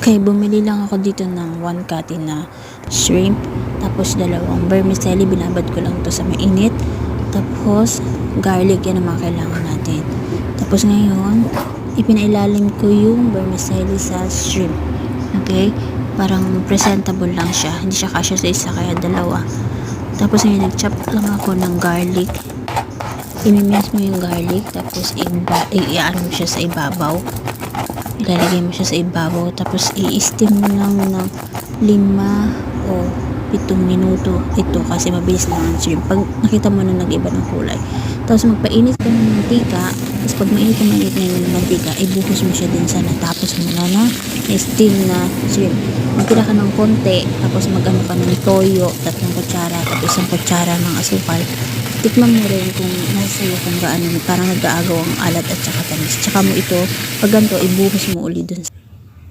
Okay, bumili lang ako dito ng 1 cati na shrimp, tapos 2 vermicelli, binabad ko lang to sa mainit, tapos garlic, yan ang mga kailangan natin. Tapos ngayon, ipinailalim ko yung vermicelli sa shrimp. Okay? Parang presentable lang siya, hindi siya kasya sa isa kaya 2. Tapos ngayon, nag-chop lang ako ng garlic. Imimins mo yung garlic, tapos i-ano mo siya sa ibabaw. Ilalagay mo siya sa ibabaw, tapos i-steam mo lang ng 5 o 7 minuto ito kasi mabilis lang ang shrimp pag nakita mo na nag-iba ng kulay. Tapos magpainit ka ng mantika, tapos pag mainit na yung mantika, ibuhos mo siya din sa natapos mo na steam na shrimp. Magtira ka ng konti, tapos magano ka ng toyo, 3 kutsara, tapos 1 kutsara ng asukal. Tikman mo rin kung nasa iyo kung gaano, parang nag-aagaw ang alat at saka tamis. Tsaka mo ito, pag ganito, ibuhos mo ulit dun